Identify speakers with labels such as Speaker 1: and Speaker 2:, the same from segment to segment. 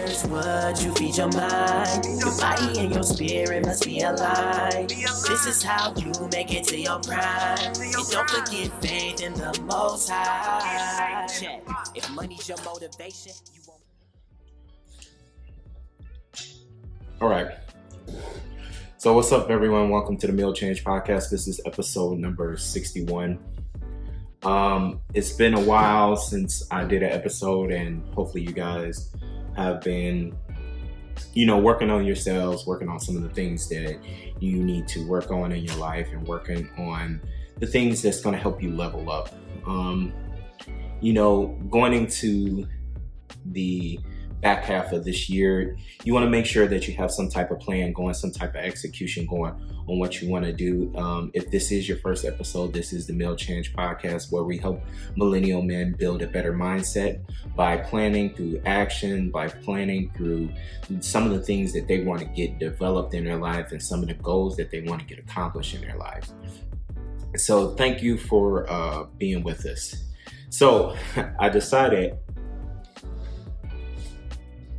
Speaker 1: first word, you feed your mind. Your body and your spirit must be aligned. This is how you make it to your prime. And don't forget faith in the Most High. Check. If money's your motivation, you won't.
Speaker 2: All right. So what's up, everyone? Welcome to the Meal Change Podcast. This is episode number 61. It's been a while since I did an episode, and hopefully you guys have been, working on yourselves, working on some of the things that you need to work on in your life and working on the things that's going to help you level up. Going into the back half of this year, you want to make sure that you have some type of plan going, some type of execution going on what you want to do. If this is your first episode, this is the Meal Change Podcast, where we help millennial men build a better mindset by planning through action, by planning through some of the things that they want to get developed in their life and some of the goals that they want to get accomplished in their lives. So thank you for being with us. So I decided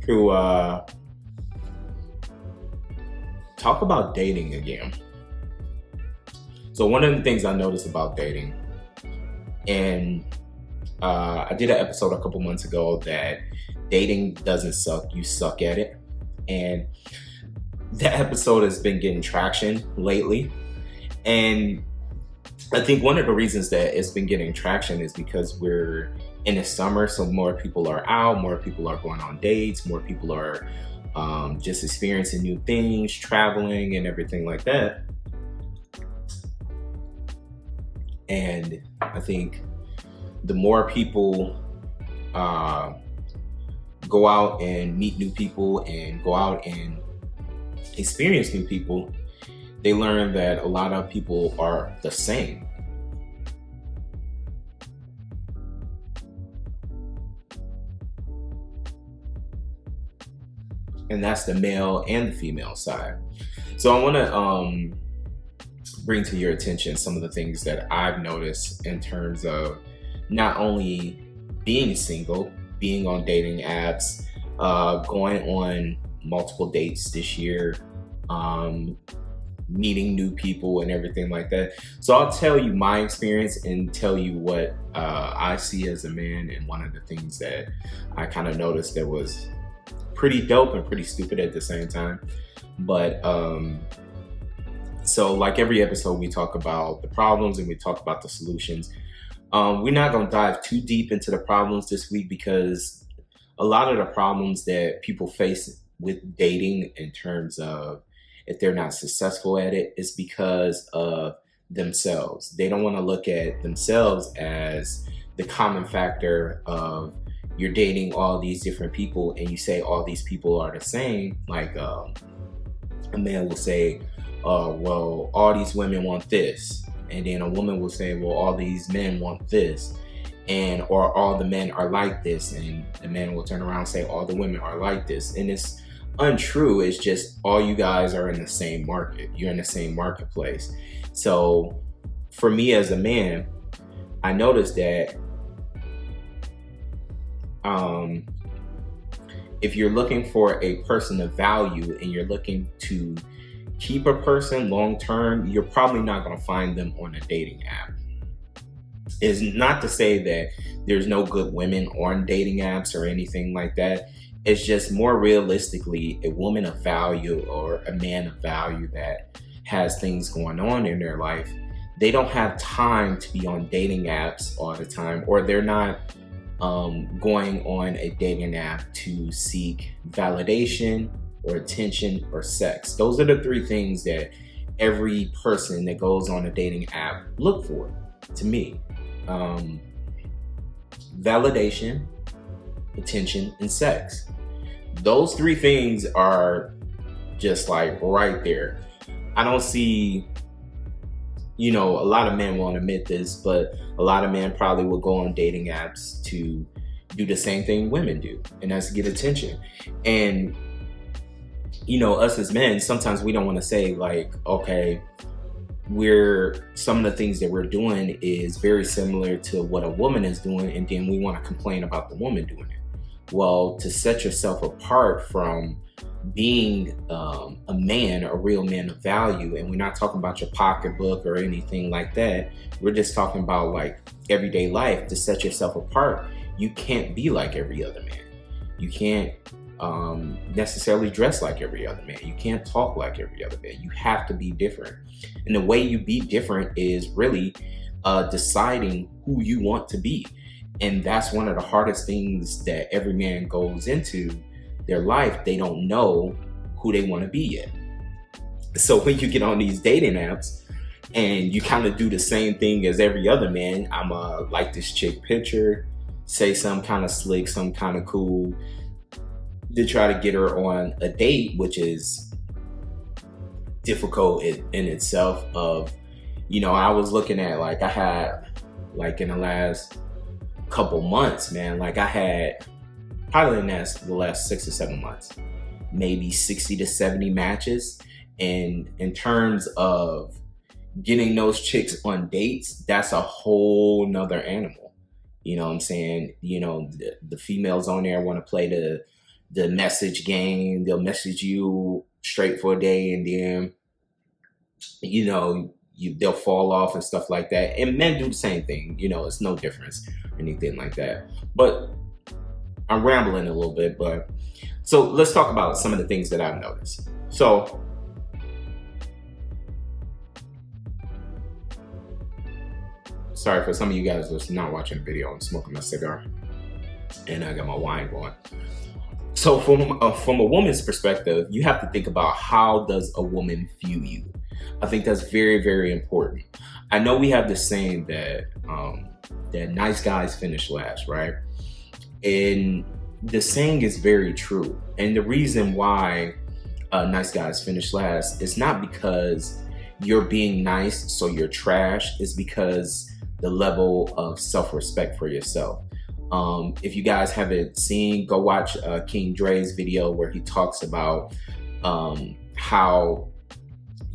Speaker 2: to talk about dating again. So one of the things I noticed about dating, and I did an episode a couple months ago that dating doesn't suck, you suck at it. And that episode has been getting traction lately. And I think one of the reasons that it's been getting traction is because we're in the summer, so more people are out, more people are going on dates, more people are just experiencing new things, traveling and everything like that. And I think the more people go out and meet new people and go out and experience new people, they learn that a lot of people are the same. And that's the male and the female side. So I want to bring to your attention some of the things that I've noticed in terms of not only being single, being on dating apps, going on multiple dates this year, meeting new people and everything like that. So I'll tell you my experience and tell you what I see as a man, and one of the things that I kind of noticed that was pretty dope and pretty stupid at the same time. But so like every episode, we talk about the problems and we talk about the solutions. We're not going to dive too deep into the problems this week, because a lot of the problems that people face with dating in terms of if they're not successful at it is because of themselves. They don't want to look at themselves as the common factor of you're dating all these different people and you say all these people are the same. Like a man will say, well, all these women want this. And then a woman will say, well, all these men want this. And or all the men are like this. And the man will turn around and say all the women are like this. And it's untrue. It's just all you guys are in the same market. You're in the same marketplace. So for me as a man, I noticed that if you're looking for a person of value and you're looking to keep a person long term, you're probably not going to find them on a dating app. It's not to say that there's no good women on dating apps or anything like that. It's just more realistically, a woman of value or a man of value that has things going on in their life, they don't have time to be on dating apps all the time, or they're not going on a dating app to seek validation or attention or sex. Those are the three things that every person that goes on a dating app look for, to me. Validation, attention, and sex. Those three things are just like right there. I don't see, a lot of men won't admit this, but a lot of men probably will go on dating apps to do the same thing women do, and that's get attention. And, us as men, sometimes we don't want to say like, okay, some of the things that we're doing is very similar to what a woman is doing, and then we want to complain about the woman doing it. Well, to set yourself apart from being a man, a real man of value, and we're not talking about your pocketbook or anything like that. We're just talking about like everyday life. To set yourself apart, you can't be like every other man. You can't necessarily dress like every other man. You can't talk like every other man. You have to be different. And the way you be different is really deciding who you want to be. And that's one of the hardest things that every man goes into their life. They don't know who they want to be yet. So when you get on these dating apps and you kind of do the same thing as every other man, I'm like this chick picture, say some kind of slick, some kind of cool, to try to get her on a date, which is difficult in itself. Of, I was looking at, like, I had, like, in the last couple months, man, like I had probably in the last 6 or 7 months, maybe 60 to 70 matches. And in terms of getting those chicks on dates, that's a whole nother animal. You know what I'm saying? The females on there want to play the message game. They'll message you straight for a day, and then, they'll fall off and stuff like that. And men do the same thing. It's no difference or anything like that. But I'm rambling a little bit. So let's talk about some of the things that I've noticed. So sorry for some of you guys that's not watching the video. I'm smoking my cigar and I got my wine going. So from a woman's perspective, you have to think about, how does a woman view you? I think that's very, very important. I know we have this saying that nice guys finish last, right? And the saying is very true. And the reason why nice guys finish last is not because you're being nice, so you're trash. It's because the level of self-respect for yourself. If you guys haven't seen, go watch King Dre's video where he talks about how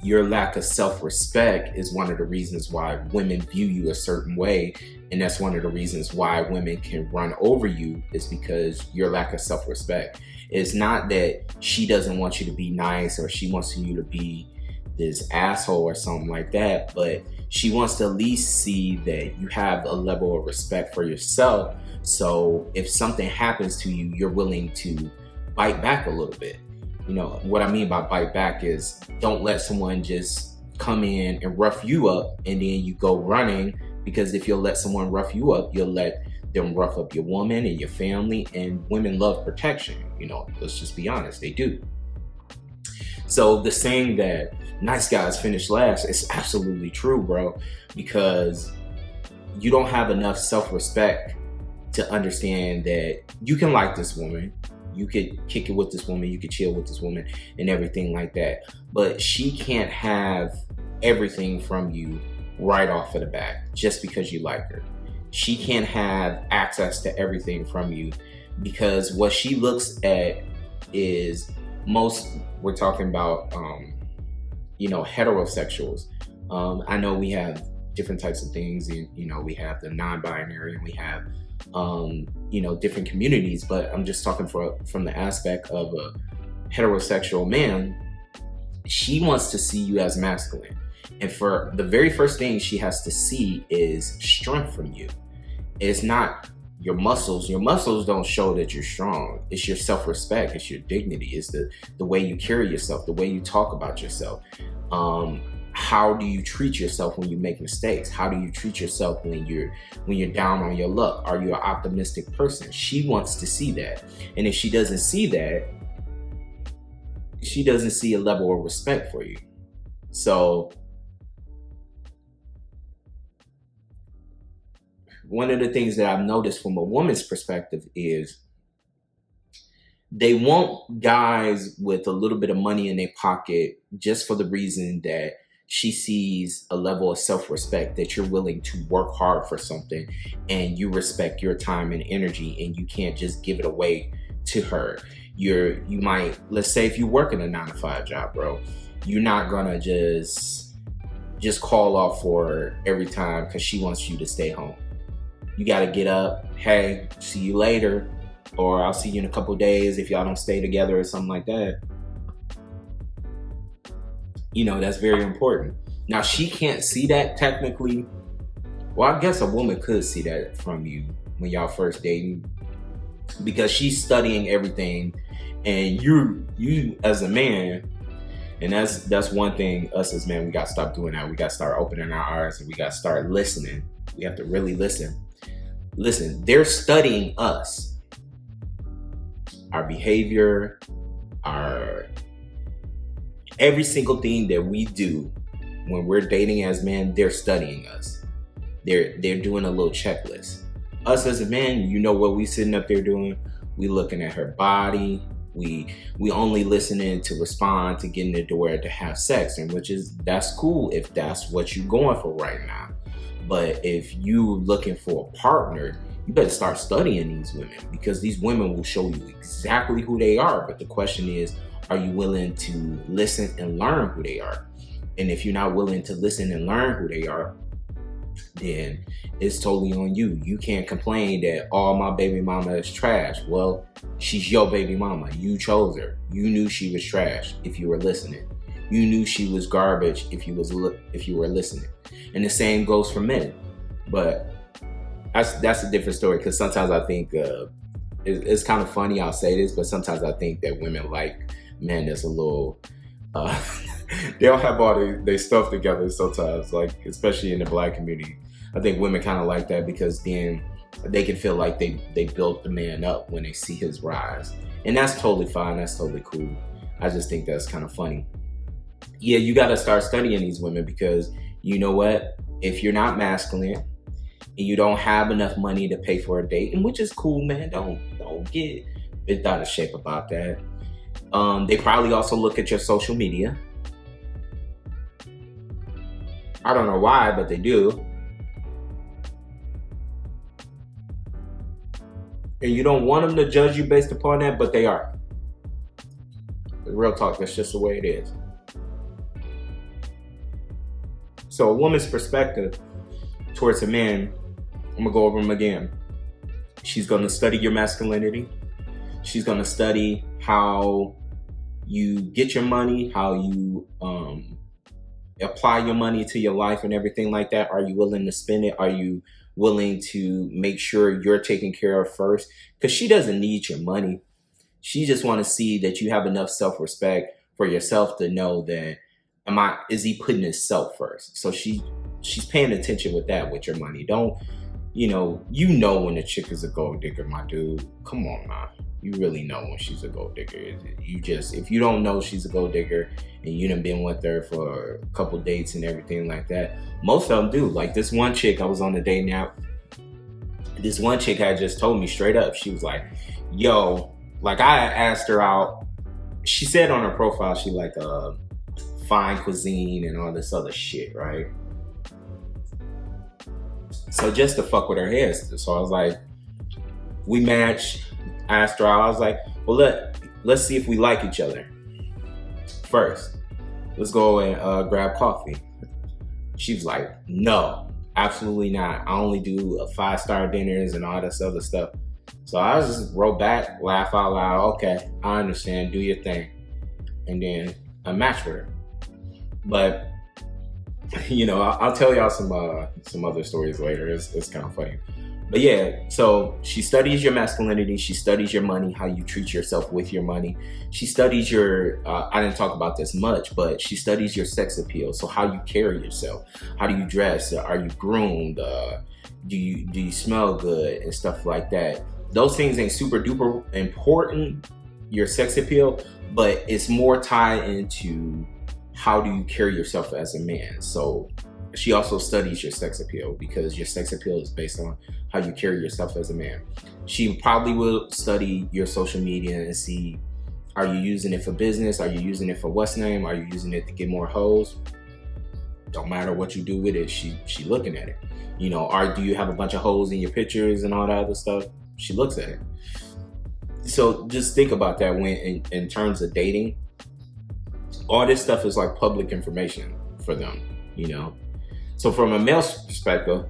Speaker 2: your lack of self-respect is one of the reasons why women view you a certain way. And that's one of the reasons why women can run over you, is because your lack of self-respect. It's not that she doesn't want you to be nice or she wants you to be this asshole or something like that, but she wants to at least see that you have a level of respect for yourself. So if something happens to you, you're willing to bite back a little bit. What I mean by bite back is, don't let someone just come in and rough you up and then you go running, because if you'll let someone rough you up, you'll let them rough up your woman and your family. And women love protection. Let's just be honest, they do. So the saying that nice guys finish last is absolutely true, bro, because you don't have enough self-respect to understand that you can like this woman, you could kick it with this woman, you could chill with this woman and everything like that, but she can't have everything from you right off of the bat just because you like her. She can't have access to everything from you, because what she looks at is, we're talking about heterosexuals. I know we have different types of things, and we have the non-binary, and we have different communities, but I'm just talking from the aspect of a heterosexual man. She wants to see you as masculine, and for the very first thing she has to see is strength from you. It's not your muscles. Your muscles don't show that you're strong. It's your self-respect. It's your dignity. It's the way you carry yourself, the way you talk about yourself. How do you treat yourself when you make mistakes? How do you treat yourself when you're down on your luck? Are you an optimistic person? She wants to see that. And if she doesn't see that, she doesn't see a level of respect for you. So one of the things that I've noticed from a woman's perspective is they want guys with a little bit of money in their pocket, just for the reason that she sees a level of self-respect, that you're willing to work hard for something and you respect your time and energy, and you can't just give it away to her. You might, let's say if you work in a 9-to-5 job, bro, you're not gonna just call off for her every time because she wants you to stay home. You got to get up. Hey, see you later. or I'll see you in a couple days if y'all don't stay together or something like that. That's very important. Now, she can't see that technically. Well, I guess a woman could see that from you when y'all first dating, because she's studying everything, and you as a man, and that's one thing us as men, we got to stop doing that. We got to start opening our eyes, and we got to start listening. We have to really listen. Listen, they're studying us, our behavior, our every single thing that we do when we're dating as men. They're studying us. They're doing a little checklist. Us as a man, what we sitting up there doing? We looking at her body. We only listening to respond to getting the door to have sex, and that's cool if that's what you're going for right now. But if you looking for a partner, you better start studying these women, because these women will show you exactly who they are. But the question is, are you willing to listen and learn who they are? And if you're not willing to listen and learn who they are, then it's totally on you. You can't complain that, oh, my baby mama is trash. Well, she's your baby mama. You chose her. You knew she was trash if you were listening. You knew she was garbage if you were listening. And the same goes for men. But that's a different story, because sometimes I think it's kind of funny I'll say this, but sometimes I think that women like men that's a little they don't have all their stuff together sometimes, like especially in the Black community. I think women kind of like that, because then they can feel like they built the man up when they see his rise. And that's totally fine. That's totally cool. I just think that's kind of funny. Yeah, you got to start studying these women, because you know what? If you're not masculine and you don't have enough money to pay for a date, and which is cool, man, don't get bent out of shape about that. They probably also look at your social media. I don't know why, but they do. And you don't want them to judge you based upon that, but they are. Real talk, that's just the way it is. So a woman's perspective towards a man, I'm going to go over them again. She's going to study your masculinity. She's going to study how you get your money, how you apply your money to your life and everything like that. Are you willing to spend it? Are you willing to make sure you're taken care of first? Because she doesn't need your money. She just want to see that you have enough self-respect for yourself to know that, is he putting himself first? So she's paying attention with that, with your money. Don't, you know when a chick is a gold digger, my dude. Come on, man. You really know when she's a gold digger. If you don't know she's a gold digger and you done been with her for a couple dates and everything like that, most of them do. Like this one chick, I was on a date now. This one chick had just told me straight up. She was like, yo, like I asked her out. She said on her profile she like fine cuisine and all this other shit, right? So just to fuck with her head. So I was like, we matched. I asked her out. I was like, well, let's see if we like each other first. Let's go and grab coffee. She was like, no, absolutely not. I only do 5-star dinners and all this other stuff. So I just wrote back, laugh out loud. Okay, I understand. Do your thing. And then I matched with her. But I'll tell y'all some other stories later. It's kind of funny. But yeah, so she studies your masculinity. She studies your money, how you treat yourself with your money. She studies your, I didn't talk about this much, but she studies your sex appeal. So how you carry yourself, how do you dress? Are you groomed? Do you smell good and stuff like that? Those things ain't super duper important, your sex appeal, but it's more tied into how do you carry yourself as a man. So she also studies your sex appeal, because your sex appeal is based on how you carry yourself as a man. She probably will study your social media and see, are you using it for business? Are you using it for what's name? Are you using it to get more hoes? Don't matter what you do with it. She looking at it. Do you have a bunch of hoes in your pictures and all that other stuff? She looks at it. So just think about that when in terms of dating. All this stuff is like public information for them, So from a male's perspective,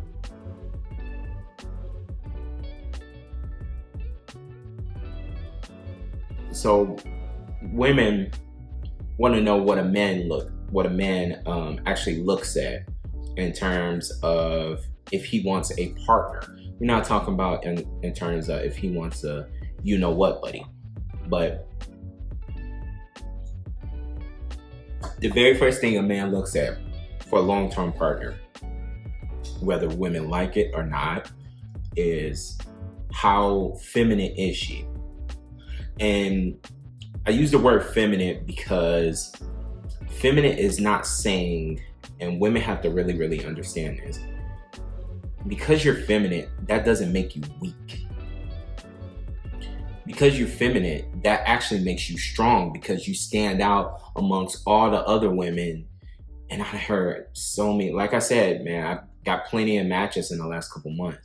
Speaker 2: So women want to know what a man actually looks at in terms of if he wants a partner. We're not talking about in terms of if he wants a you know what buddy, but the very first thing a man looks at for a long-term partner, whether women like it or not, is how feminine is she. And I use the word feminine because feminine is not saying, and women have to really, really understand this, because you're feminine, that doesn't make you weak. Because you're feminine, that actually makes you strong because you stand out amongst all the other women. And I heard so many, like I said, man, I got plenty of matches in the last couple months.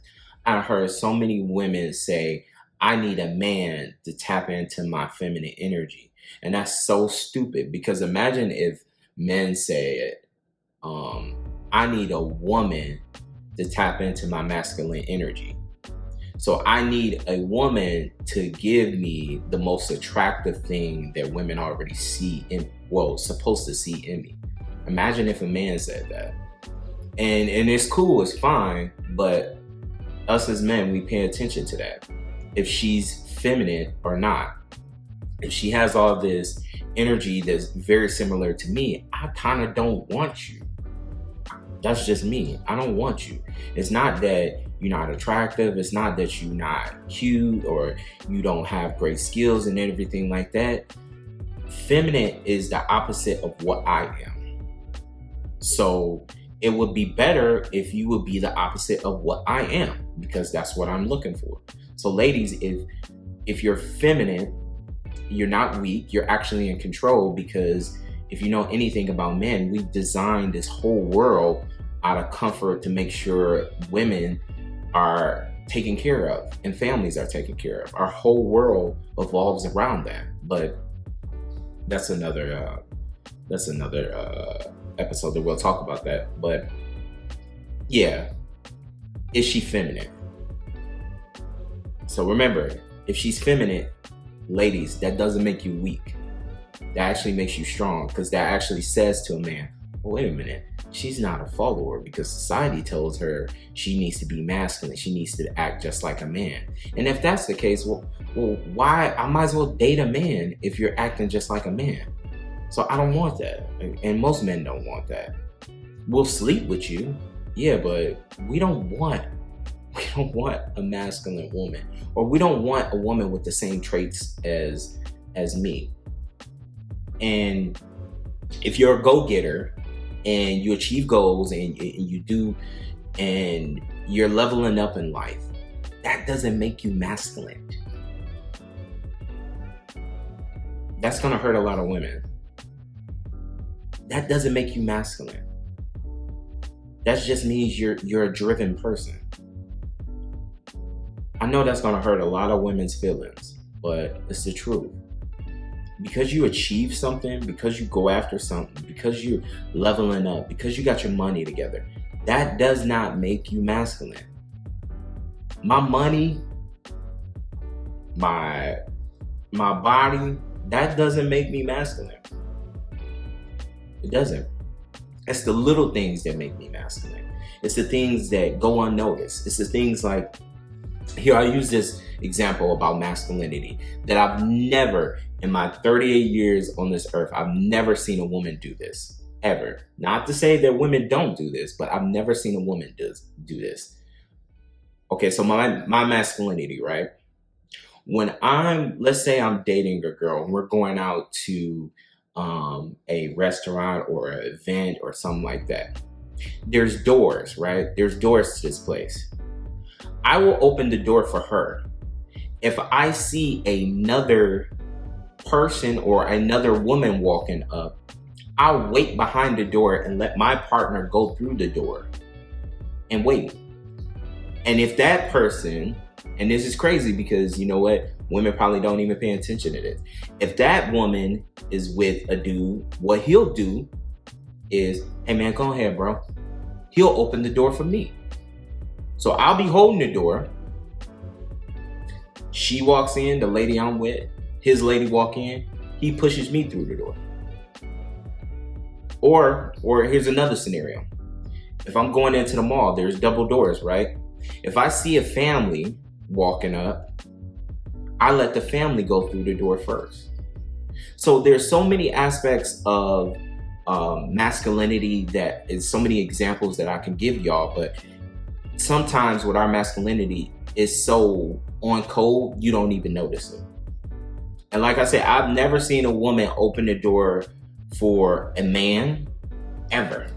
Speaker 2: I heard so many women say, I need a man to tap into my feminine energy. And that's so stupid, because imagine if men said, I need a woman to tap into my masculine energy. So I need a woman to give me the most attractive thing that women already see supposed to see in me. Imagine if a man said that. And it's cool, it's fine, but us as men, we pay attention to that. If she's feminine or not. If she has all this energy that's very similar to me, I kind of don't want you. That's just me. I don't want you. It's not that you're not attractive. It's not that you're not cute or you don't have great skills and everything like that. Feminine is the opposite of what I am. So it would be better if you would be the opposite of what I am, because that's what I'm looking for. So ladies, if you're feminine, you're not weak, you're actually in control, because if you know anything about men, we designed this whole world out of comfort to make sure women are taken care of and families are taken care of. Our whole world evolves around that. But that's another episode that we'll talk about that. But yeah, is she feminine? So remember, if she's feminine, ladies, that doesn't make you weak. That actually makes you strong, because that actually says to a man, oh, wait a minute, she's not a follower, because society tells her she needs to be masculine. She needs to act just like a man. And if that's the case, well, why? I might as well date a man if you're acting just like a man. So I don't want that. And most men don't want that. We'll sleep with you. Yeah, but we don't want a masculine woman, or we don't want a woman with the same traits as me. And if you're a go-getter and you achieve goals and you do, and you're leveling up in life, that doesn't make you masculine. That's gonna hurt a lot of women. That doesn't make you masculine. That just means you're a driven person. I know that's gonna hurt a lot of women's feelings, but it's the truth. Because you achieve something, because you go after something, because you're leveling up, because you got your money together, that does not make you masculine. My money, my body, that doesn't make me masculine. It doesn't. It's the little things that make me masculine. It's the things that go unnoticed. It's the things like, here, I use this example about masculinity, that I've never, in my 38 years on this earth, I've never seen a woman do this, ever. Not to say that women don't do this, but I've never seen a woman do this. Okay, so my masculinity, right? When let's say I'm dating a girl and we're going out to a restaurant or an event or something like that, there's doors, right? There's doors to this place. I will open the door for her. If I see another person or another woman walking up, I'll wait behind the door and let my partner go through the door and wait. And if that person, and this is crazy because you know what? Women probably don't even pay attention to this. If that woman is with a dude, what he'll do is, hey man, go ahead, bro. He'll open the door for me. So I'll be holding the door. She walks in, the lady I'm with, his lady walk in, he pushes me through the door. Or here's another scenario. If I'm going into the mall, there's double doors, right? If I see a family walking up, I let the family go through the door first. So there's so many aspects of masculinity that is so many examples that I can give y'all, but sometimes with our masculinity is so on code, you don't even notice it. And like I said, I've never seen a woman open the door for a man ever.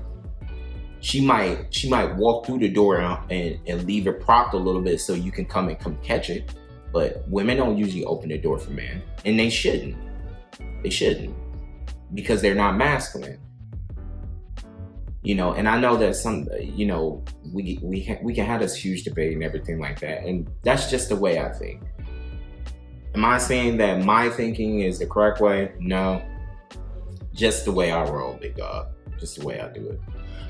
Speaker 2: She might walk through the door and leave it propped a little bit so you can come catch it. But women don't usually open the door for men, and they shouldn't. They shouldn't, because they're not masculine. You know, and I know that some, you know, we can have this huge debate and everything like that, and that's just the way I think. Am I saying that my thinking is the correct way? No. Just the way I roll, big dog. Just the way I do it.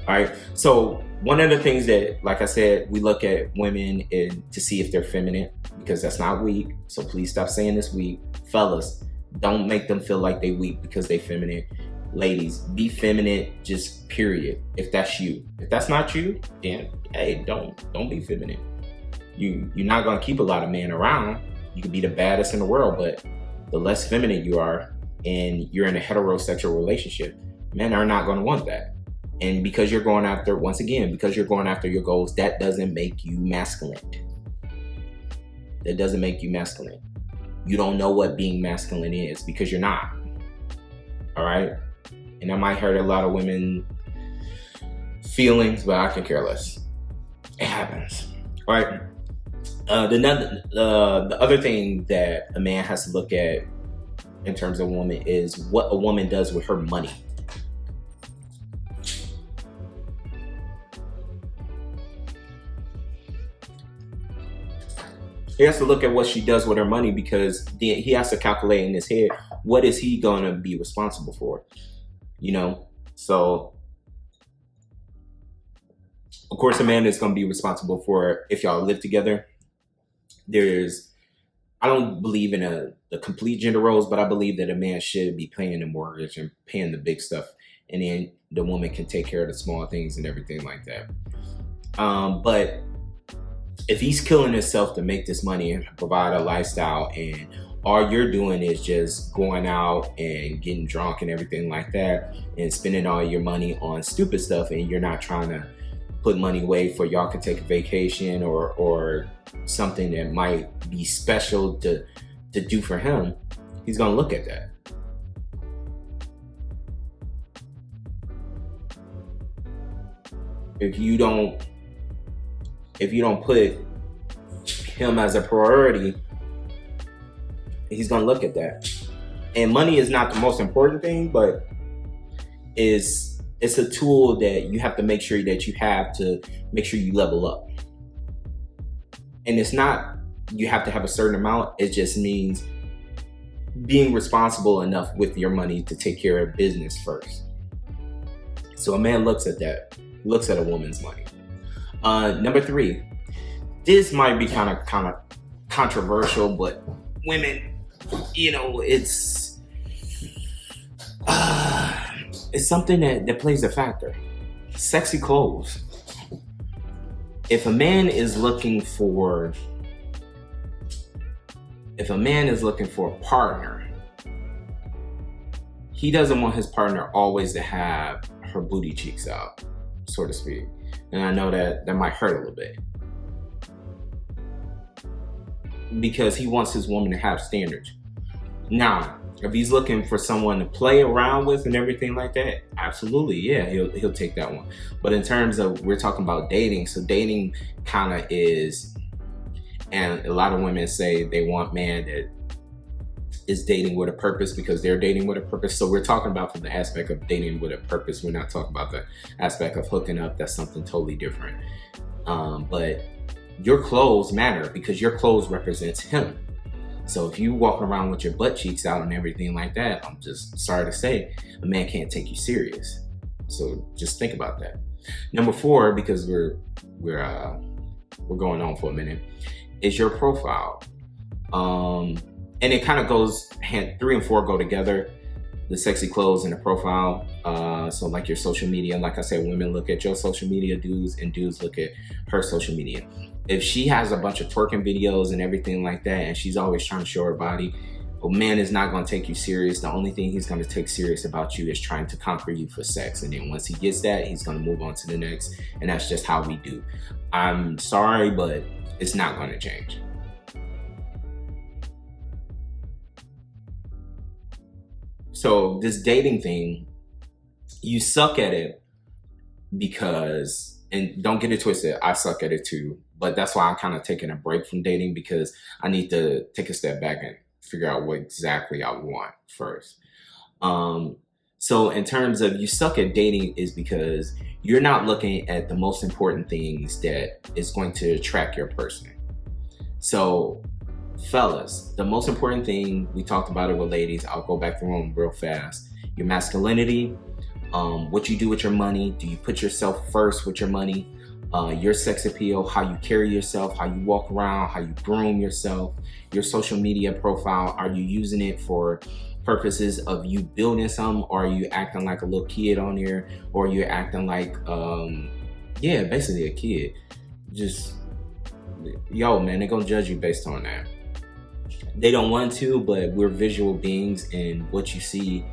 Speaker 2: All right. So one of the things that, like I said, we look at women to see if they're feminine, because that's not weak. So please stop saying it's weak. Fellas, don't make them feel like they weak because they feminine. Ladies, be feminine, just period. If that's you. If that's not you, then hey, don't be feminine. You're not gonna keep a lot of men around. You can be the baddest in the world, but the less feminine you are, and you're in a heterosexual relationship, men are not gonna want that. And because you're going after, once again, because you're going after your goals, that doesn't make you masculine. That doesn't make you masculine. You don't know what being masculine is because you're not. All right? And that might hurt a lot of women feelings, but I can care less. It happens. All right? The other thing that a man has to look at in terms of a woman is what a woman does with her money. He has to look at what she does with her money, because he has to calculate in his head, what is he going to be responsible for? You know? So, of course, a man is going to be responsible for, if y'all live together, I don't believe in the complete gender roles, but I believe that a man should be paying the mortgage and paying the big stuff. And then the woman can take care of the small things and everything like that. But if he's killing himself to make this money and provide a lifestyle, and all you're doing is just going out and getting drunk and everything like that, and spending all your money on stupid stuff, and you're not trying to put money away for y'all can take a vacation or something that might be special to do for him, he's gonna look at that. If you don't put him as a priority, he's gonna look at that. And money is not the most important thing, but it's a tool that you have to make sure that you have to make sure you level up. And it's not you have to have a certain amount. It just means being responsible enough with your money to take care of business first. So a man looks at that, looks at a woman's money. Number 3, this might be kind of controversial, but women, you know, it's something that plays a factor. Sexy clothes. If a man is looking for a partner, he doesn't want his partner always to have her booty cheeks out, so to speak. And I know that might hurt a little bit, because he wants his woman to have standards. Now, if he's looking for someone to play around with and everything like that, absolutely, yeah, he'll take that one. But in terms of, we're talking about dating, so dating kind of is, and a lot of women say they want man that is dating with a purpose because they're dating with a purpose. So we're talking about from the aspect of dating with a purpose. We're not talking about the aspect of hooking up. That's something totally different. But your clothes matter because your clothes represents him. So if you walk around with your butt cheeks out and everything like that, I'm just sorry to say, a man can't take you serious. So just think about that. Number 4, because we're going on for a minute, is your profile. And and it kind of goes hand, 3 and 4 go together. The sexy clothes and the profile. So like your social media, like I said, women look at your social media, dudes, and dudes look at her social media. If she has a bunch of twerking videos and everything like that, and she's always trying to show her body, a man is not going to take you serious. The only thing he's going to take serious about you is trying to conquer you for sex. And then once he gets that, he's going to move on to the next. And that's just how we do. I'm sorry, but it's not going to change. So this dating thing, you suck at it because, and don't get it twisted, I suck at it too. But that's why I'm kind of taking a break from dating, because I need to take a step back and figure out what exactly I want first. So in terms of you suck at dating is because you're not looking at the most important things that is going to attract your person. So fellas, the most important thing, we talked about it with ladies, I'll go back through them real fast. Your masculinity, what you do with your money. Do you put yourself first with your money? Your sex appeal, how you carry yourself, how you walk around, how you groom yourself. Your social media profile, are you using it for purposes of you building something, or are you acting like a little kid on here, or you're acting like, basically a kid. Just, yo, man, they're gonna judge you based on that. They don't want to, but we're visual beings, and what you see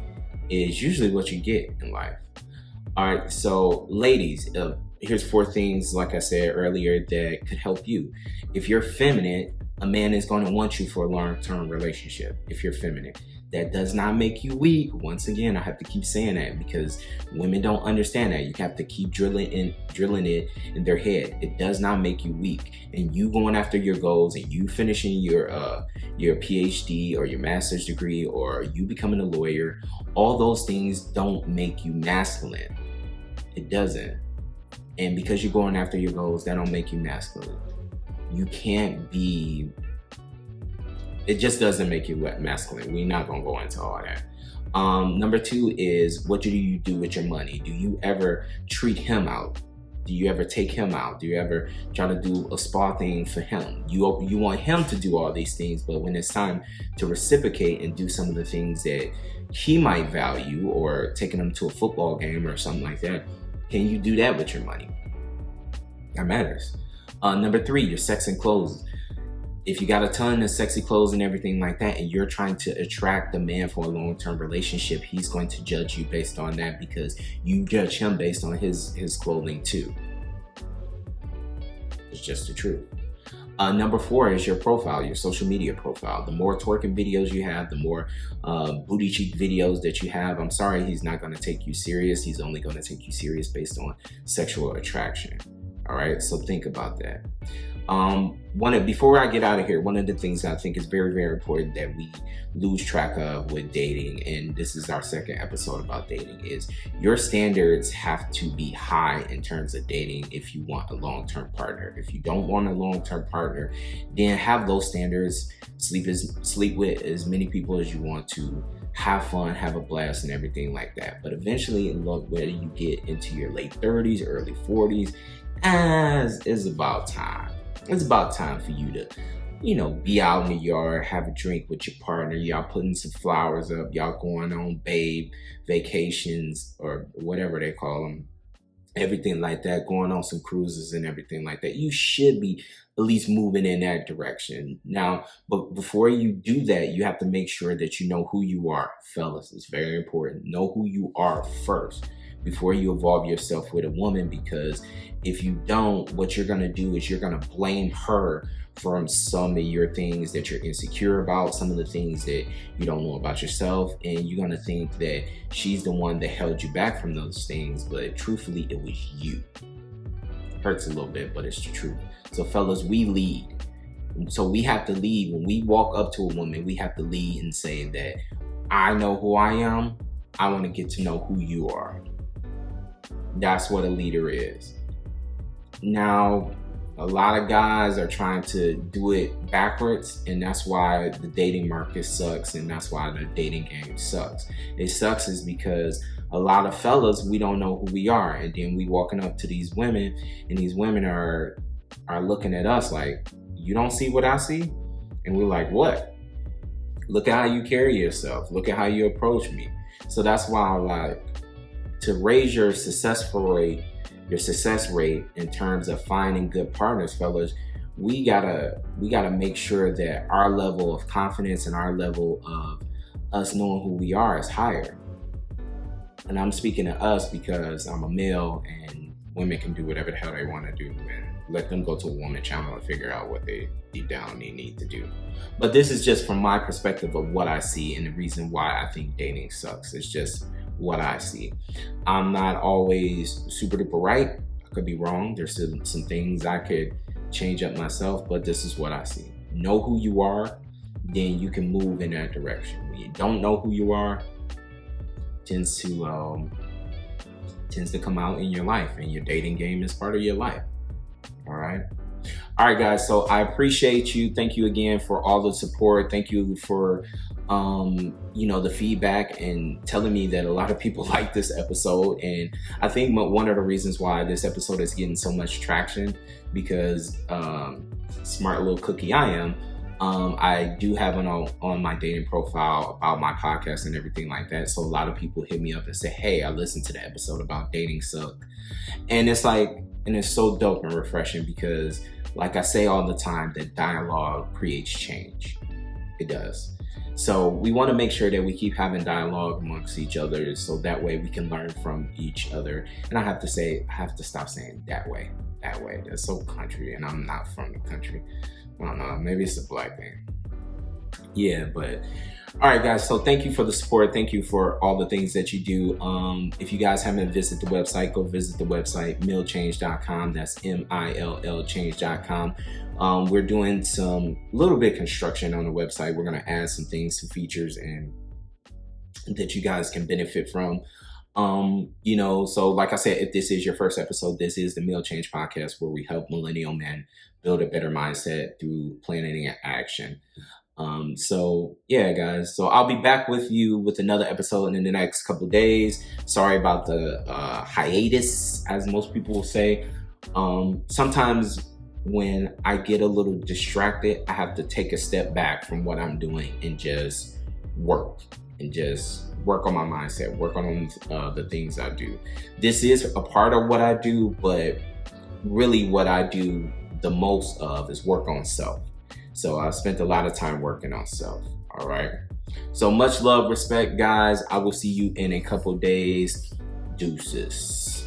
Speaker 2: is usually what you get in life. All right, so ladies, here's 4 things, like I said earlier, that could help you. If you're feminine, a man is going to want you for a long-term relationship. If you're feminine, that does not make you weak. Once again, I have to keep saying that because women don't understand that. You have to keep drilling it in their head. It does not make you weak. And you going after your goals and you finishing your PhD or your master's degree or you becoming a lawyer, all those things don't make you masculine. It doesn't. And because you're going after your goals, that don't make you masculine. You can't be, it just doesn't make you masculine. We're not gonna go into all that. Number 2 is, what do you do with your money? Do you ever treat him out? Do you ever take him out? Do you ever try to do a spa thing for him? You want him to do all these things, but when it's time to reciprocate and do some of the things that he might value, or taking him to a football game or something like that, can you do that with your money? That matters. Number 3, your sex and clothes. If you got a ton of sexy clothes and everything like that, and you're trying to attract the man for a long-term relationship, he's going to judge you based on that because you judge him based on his clothing too. It's just the truth. Number 4 is your profile, your social media profile. The more twerking videos you have, the more booty cheek videos that you have, I'm sorry, he's not going to take you serious. He's only going to take you serious based on sexual attraction. All right, so think about that. Before I get out of here, one of the things I think is very, very important that we lose track of with dating, and this is our second episode about dating, is your standards have to be high in terms of dating if you want a long-term partner. If you don't want a long-term partner, then have those standards. Sleep with as many people as you want to. Have fun, have a blast, and everything like that. But eventually, whether you get into your late 30s, early 40s, it's about time. It's about time for you to, be out in the yard, have a drink with your partner. Y'all putting some flowers up. Y'all going on babe vacations or whatever they call them. Everything like that. Going on some cruises and everything like that. You should be at least moving in that direction. Now, but before you do that, you have to make sure that you know who you are. Fellas, it's very important. Know who you are first before you involve yourself with a woman, because if you don't, what you're going to do is you're going to blame her from some of your things that you're insecure about, some of the things that you don't know about yourself, and you're going to think that she's the one that held you back from those things, but truthfully, it was you. Hurts a little bit, but it's the truth. So fellas, we lead. So we have to lead. When we walk up to a woman, we have to lead and say that I know who I am. I want to get to know who you are. That's what a leader is. Now, a lot of guys are trying to do it backwards, and that's why the dating market sucks, and that's why the dating game sucks. It sucks is because a lot of fellas, we don't know who we are, and then we walking up to these women, and these women are looking at us like, you don't see what I see? And we're like, what? Look at how you carry yourself. Look at how you approach me. So that's why I like to raise your success rate in terms of finding good partners, fellas. We gotta make sure that our level of confidence and our level of us knowing who we are is higher. And I'm speaking to us because I'm a male and women can do whatever the hell they want to do, and let them go to a woman channel and figure out what they deep down they need to do. But this is just from my perspective of what I see and the reason why I think dating sucks. It's just what I see. I'm not always super duper right. I could be wrong. There's some things I could change up myself, but this is what I see. Know who you are, then you can move in that direction. When you don't know who you are, tends to come out in your life, and your dating game is part of your life. All right, guys. So I appreciate you. Thank you again for all the support. Thank you for the feedback and telling me that a lot of people like this episode. And I think one of the reasons why this episode is getting so much traction, because smart little cookie I am, I do have on my dating profile about my podcast and everything like that. So a lot of people hit me up and say, hey, I listened to the episode about dating suck. And it's so dope and refreshing, because like I say all the time, that dialogue creates change. It does. So we want to make sure that we keep having dialogue amongst each other, so that way we can learn from each other. And I have to stop saying that way. That's so country, and I'm not from the country. I don't know, maybe it's a black thing. Yeah, but all right, guys. So thank you for the support. Thank you for all the things that you do. If you guys haven't visited the website, go visit the website, millchange.com. That's MILL change.com. We're doing some little bit construction on the website. We're going to add some things, some features, and that you guys can benefit from. So like I said, if this is your first episode, this is the Mill Change Podcast, where we help millennial men build a better mindset through planning and action. So yeah, guys, so I'll be back with you with another episode in the next couple of days. Sorry about the hiatus, as most people will say. Sometimes when I get a little distracted, I have to take a step back from what I'm doing and just work on my mindset, work on the things I do. This is a part of what I do, but really what I do the most of is work on self. So I spent a lot of time working on self. All right. So much love, respect, guys. I will see you in a couple days. Deuces.